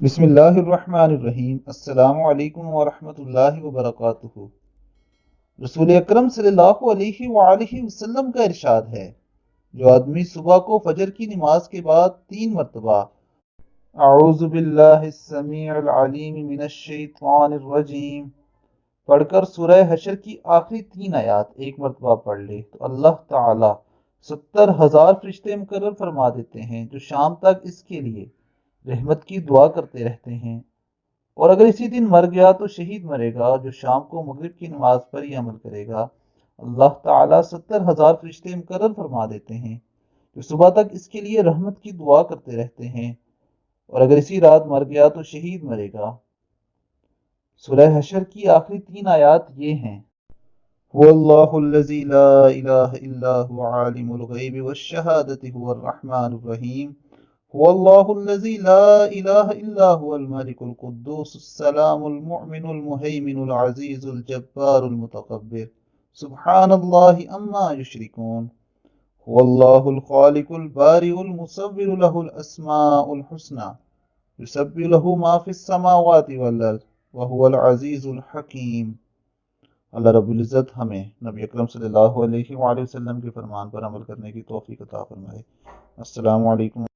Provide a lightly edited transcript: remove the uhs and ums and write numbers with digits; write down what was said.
بسم اللہ الرحمن الرحیم۔ السلام علیکم ورحمۃ اللہ وبرکاتہ۔ رسول اکرم صلی اللہ علیہ وآلہ وسلم کا ارشاد ہے، جو آدمی صبح کو فجر کی نماز کے بعد 3 مرتبہ اعوذ باللہ السمیع العلیم من الشیطان الرجیم پڑھ کر سورہ حشر کی آخری 3 آیات ایک مرتبہ پڑھ لے تو اللہ تعالی 70,000 فرشتے مقرر فرما دیتے ہیں، جو شام تک اس کے لیے رحمت کی دعا کرتے رہتے ہیں۔ اور اگر اسی دن مر گیا تو شہید مرے گا، جو شام کو مغرب کی نماز پر ہی عمل کرے گا۔ اللہ تعالیٰ 70,000 فرشتے مقرر فرما دیتے ہیں، جو صبح تک اس کے لیے رحمت کی دعا کرتے رہتے ہیں۔ اور اگر اسی رات مر گیا تو شہید مرے گا۔ سورہ حشر کی آخری 3 آیات یہ ہیں: هو اللہ الذی لا الہ الا هو عالم الغیب والشہادۃ هو الرحمن الرحیم هو اللہ الذی لا الہ الا هو الملک القدوس السلام المؤمن المہیمن العزیز الجبار المتکبر سبحان اللہ عما یشرکون هو اللہ الخالق البارئ المصور له الاسماء الحسنى یسبح له ما فی السماوات والارض وهو العزیز الحکیم۔ اللہ رب العزت ہمیں نبی اکرم صلی اللہ علیہ وآلہ وسلم کے فرمان پر عمل کرنے کی توفیق عطا فرمائے۔ السلام علیکم۔